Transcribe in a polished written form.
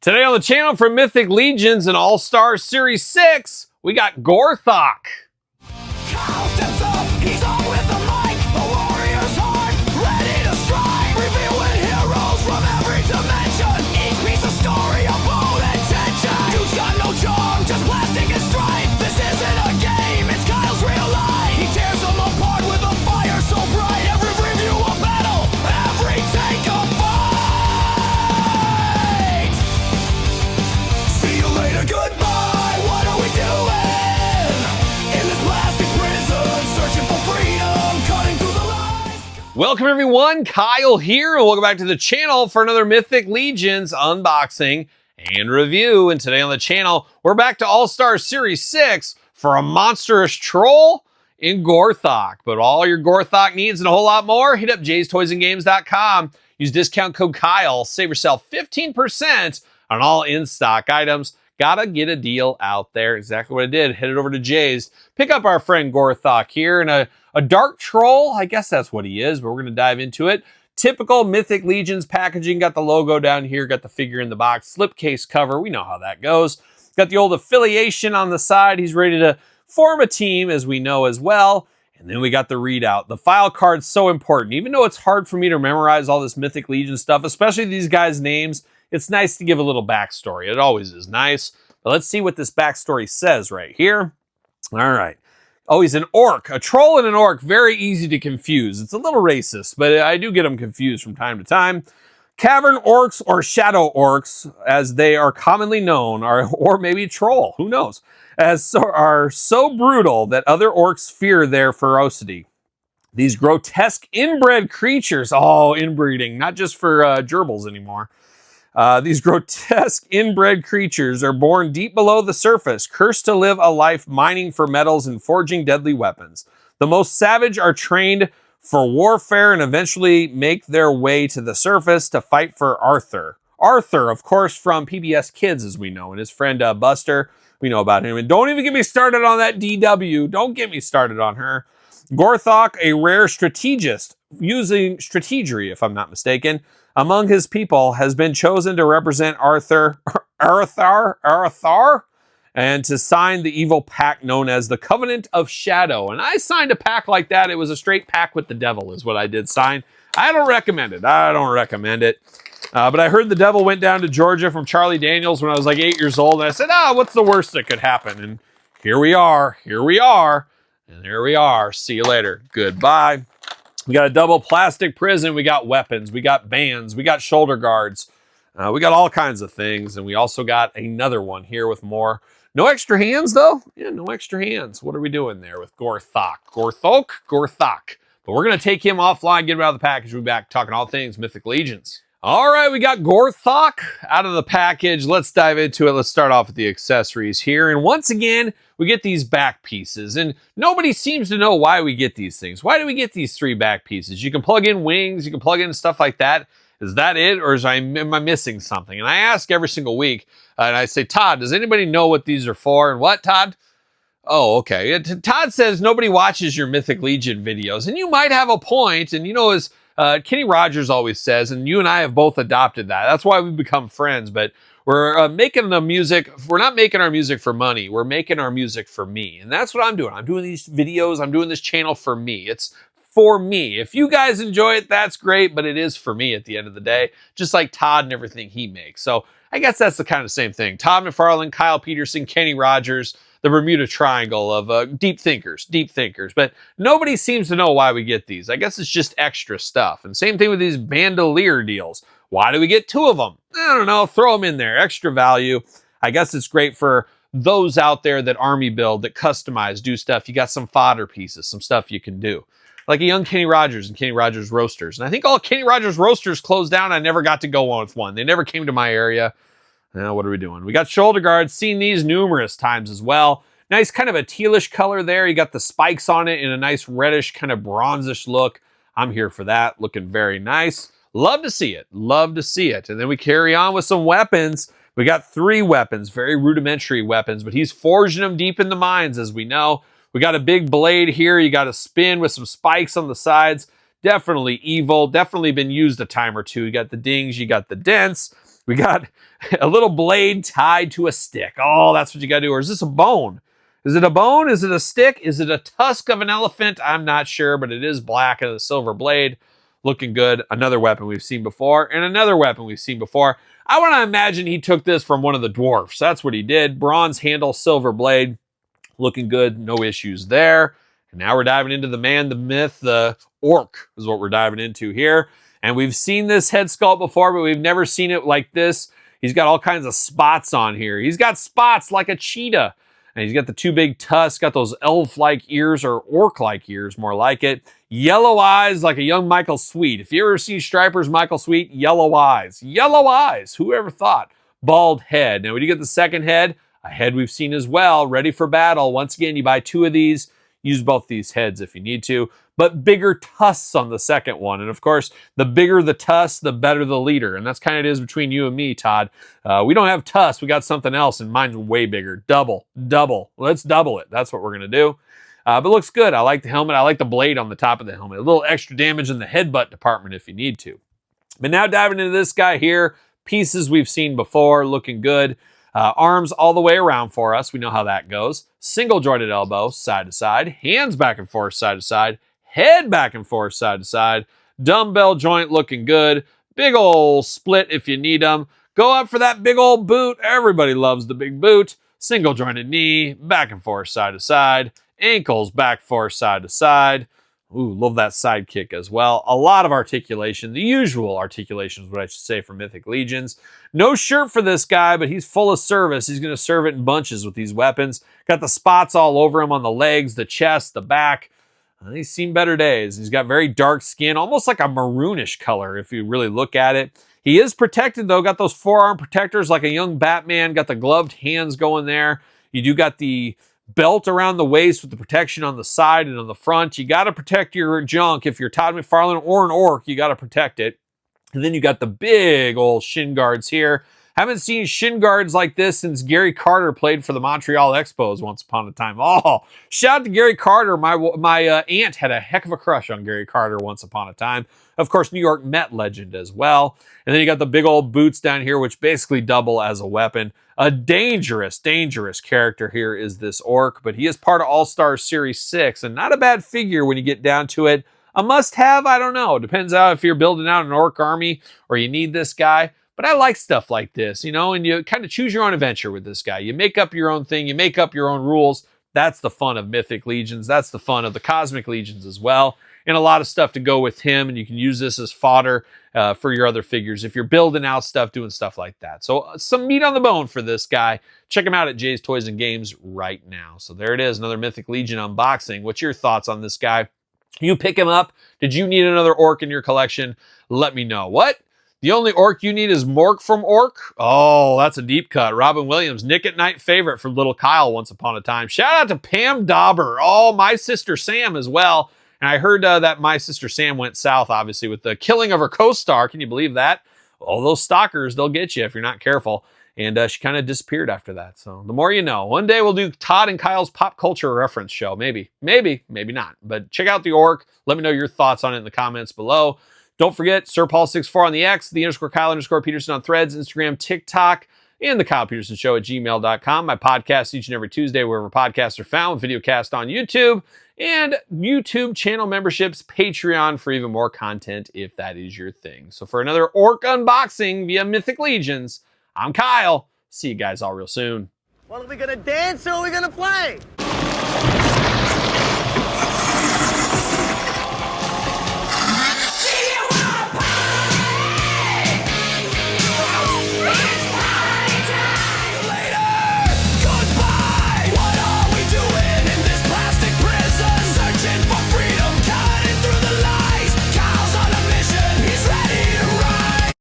Today on the channel from Mythic Legions and All-Star Series 6, we got Gorthokk. Kyle steps up, he's on with the mic, a warrior's heart, ready to strike, revealing heroes from every dimension, each piece of story, a bold intention. Dude's got no charm, just plastic and strife. This isn't a game, it's Kyle's real life. He tears them apart with a fire so bright. Every review a battle, every take a fight. See you later, goodbye, what are we doing? In this plastic prison, searching for freedom, cutting through the lies. Welcome everyone, Kyle here, and welcome back to the channel for another Mythic Legions unboxing and review. And today on the channel, we're back to All-Star Series 6 for a monstrous troll in Gorthokk. But all your Gorthokk needs and a whole lot more, hit up jaystoysandgames.com. Use discount code Kyle, save yourself 15% on all in-stock items. Gotta get a deal out there. Exactly what I did. Headed over to Jay's. Pick up our friend Gorthokk here in a dark troll. I guess that's what he is, but we're going to dive into it. Typical Mythic Legions packaging. Got the logo down here. Got the figure in the box. Slipcase cover. We know how that goes. Got the old affiliation on the side. He's ready to form a team, as we know as well. And then we got the readout. The file card's so important. Even though it's hard for me to memorize all this Mythic Legion stuff, especially these guys' names, it's nice to give a little backstory. It always is nice. But let's see what this backstory says right here. All right. Oh, he's an orc. A troll and an orc. Very easy to confuse. It's a little racist, but I do get them confused from time to time. Cavern orcs or shadow orcs, as they are commonly known, or maybe troll, who knows, are so brutal that other orcs fear their ferocity. These grotesque inbred creatures, inbreeding, not just for gerbils anymore. These grotesque inbred creatures are born deep below the surface, cursed to live a life mining for metals and forging deadly weapons. The most savage are trained for warfare and eventually make their way to the surface to fight for Arthur. Arthur, of course, from PBS Kids, as we know, and his friend Buster. We know about him. And don't even get me started on that DW. Don't get me started on her. Gorthokk, a rare strategist, using strategery, if I'm not mistaken, among his people, has been chosen to represent Arthur, and to sign the evil pact known as the Covenant of Shadow. And I signed a pact like that. It was a straight pact with the devil is what I did sign. I don't recommend it. But I heard the devil went down to Georgia from Charlie Daniels when I was like 8 years old. And I said, what's the worst that could happen? And here we are. And there we are. See you later. Goodbye. We got a double plastic prison. We got weapons. We got bands. We got shoulder guards. We got all kinds of things. And we also got another one here with more. No extra hands, though? Yeah, no extra hands. What are we doing there with Gorthokk? Gorthokk? But we're going to take him offline, get him out of the package. We'll be back talking all things Mythic Legions. All right, we got Gorthokk out of the package. Let's dive into it. Let's start off with the accessories here. And once again, we get these back pieces. And nobody seems to know why we get these things. Why do we get these 3 back pieces? You can plug in wings. You can plug in stuff like that. Is that it? Or am I missing something? And I ask every single week. And I say, Todd, does anybody know what these are for? And what, Todd? Oh, okay. Todd says nobody watches your Mythic Legion videos. And you might have a point. And as Kenny Rogers always says, and you and I have both adopted that. That's why we've become friends. But we're making the music. We're not making our music for money. We're making our music for me. And that's what I'm doing. I'm doing these videos. I'm doing this channel for me. It's for me. If you guys enjoy it, that's great. But it is for me at the end of the day. Just like Todd and everything he makes. So I guess that's the kind of same thing. Todd McFarlane, Kyle Peterson, Kenny Rogers, the Bermuda Triangle of deep thinkers. But nobody seems to know why we get these. I guess it's just extra stuff. And same thing with these bandolier deals. Why do we get 2 of them? I don't know. Throw them in there. Extra value. I guess it's great for those out there that army build, that customize, do stuff. You got some fodder pieces, some stuff you can do. Like a young Kenny Rogers and Kenny Rogers Roasters. And I think all Kenny Rogers Roasters closed down. I never got to go on with one. They never came to my area. Now, what are we doing? We got shoulder guards. Seen these numerous times as well. Nice kind of a tealish color there. You got the spikes on it in a nice reddish kind of bronzish look. I'm here for that. Looking very nice. Love to see it. And then we carry on with some weapons. We got 3 weapons, very rudimentary weapons, but he's forging them deep in the mines, as we know. We got a big blade here. You got a spin with some spikes on the sides. Definitely evil. Definitely been used a time or two. You got the dings. You got the dents. We got a little blade tied to a stick. Oh, that's what you got to do. Or is this a bone? Is it a bone? Is it a stick? Is it a tusk of an elephant? I'm not sure, but it is black and a silver blade. Looking good. Another weapon we've seen before, and another weapon we've seen before. I want to imagine he took this from one of the dwarfs. That's what he did. Bronze handle, silver blade. Looking good. No issues there. And now we're diving into the man, the myth, the orc is what we're diving into here. And we've seen this head sculpt before, but we've never seen it like this. He's got all kinds of spots on here. He's got spots like a cheetah. And he's got the two big tusks, got those elf-like ears, or orc-like ears, more like it. Yellow eyes like a young Michael Sweet. If you ever see Stryper's Michael Sweet, yellow eyes. Yellow eyes. Who ever thought? Bald head. Now, when you get the second head, a head we've seen as well, ready for battle. Once again, you buy two of these. Use both these heads if you need to. But bigger tusks on the second one. And of course, the bigger the tusk, the better the leader. And that's kind of it is between you and me, Todd. We don't have tusks. We got something else, and mine's way bigger. Double. Let's double it. That's what we're going to do. But it looks good. I like the helmet. I like the blade on the top of the helmet. A little extra damage in the headbutt department if you need to. But now diving into this guy here. Pieces we've seen before. Looking good. Arms all the way around for us. We know how that goes. Single jointed elbow, side to side. Hands back and forth, side to side. Head back and forth, side to side. Dumbbell joint looking good. Big ol' split if you need them. Go up for that big old boot. Everybody loves the big boot. Single jointed knee, back and forth, side to side. Ankles back, forth, side to side. Ooh, love that side kick as well. A lot of articulation. The usual articulation is what I should say for Mythic Legions. No shirt for this guy, but he's full of service. He's going to serve it in bunches with these weapons. Got the spots all over him on the legs, the chest, the back. He's seen better days. He's got very dark skin, almost like a maroonish color if you really look at it. He is protected, though. Got those forearm protectors like a young Batman. Got the gloved hands going there. You do got the belt around the waist with the protection on the side and on the front. You got to protect your junk. If you're Todd McFarlane or an orc, you got to protect it. And then you got the big old shin guards here. Haven't seen shin guards like this since Gary Carter played for the Montreal Expos once upon a time. Oh, shout out to Gary Carter. My aunt had a heck of a crush on Gary Carter once upon a time. Of course, New York Met legend as well. And then you got the big old boots down here, which basically double as a weapon. A dangerous, dangerous character here is this orc, but he is part of All-Star Series 6, and not a bad figure when you get down to it. A must-have? I don't know. Depends on if you're building out an orc army or you need this guy. But I like stuff like this, and you kind of choose your own adventure with this guy. You make up your own thing. You make up your own rules. That's the fun of Mythic Legions. That's the fun of the Cosmic Legions as well. And a lot of stuff to go with him, and you can use this as fodder for your other figures if you're building out stuff, doing stuff like that. So some meat on the bone for this guy. Check him out at Jay's Toys and Games right now. So there it is, another Mythic Legion unboxing. What's your thoughts on this guy? You pick him up. Did you need another orc in your collection? Let me know. What? The only orc you need is Mork from Orc? Oh, that's a deep cut. Robin Williams, Nick at Night favorite from Little Kyle once upon a time. Shout out to Pam Dauber. Oh, My Sister Sam as well. And I heard that My Sister Sam went south, obviously, with the killing of her co-star. Can you believe that? All those stalkers, they'll get you if you're not careful. And she kind of disappeared after that. So the more you know. One day we'll do Todd and Kyle's pop culture reference show. Maybe not. But check out the orc. Let me know your thoughts on it in the comments below. Don't forget, SirPaul64 on the X, _Kyle_Peterson on Threads, Instagram, TikTok, and TheKylePetersonShow at gmail.com. My podcast each and every Tuesday, wherever podcasts are found, video cast on YouTube, and YouTube channel memberships, Patreon for even more content if that is your thing. So for another orc unboxing via Mythic Legions, I'm Kyle. See you guys all real soon. Well, are we gonna dance or are we gonna play?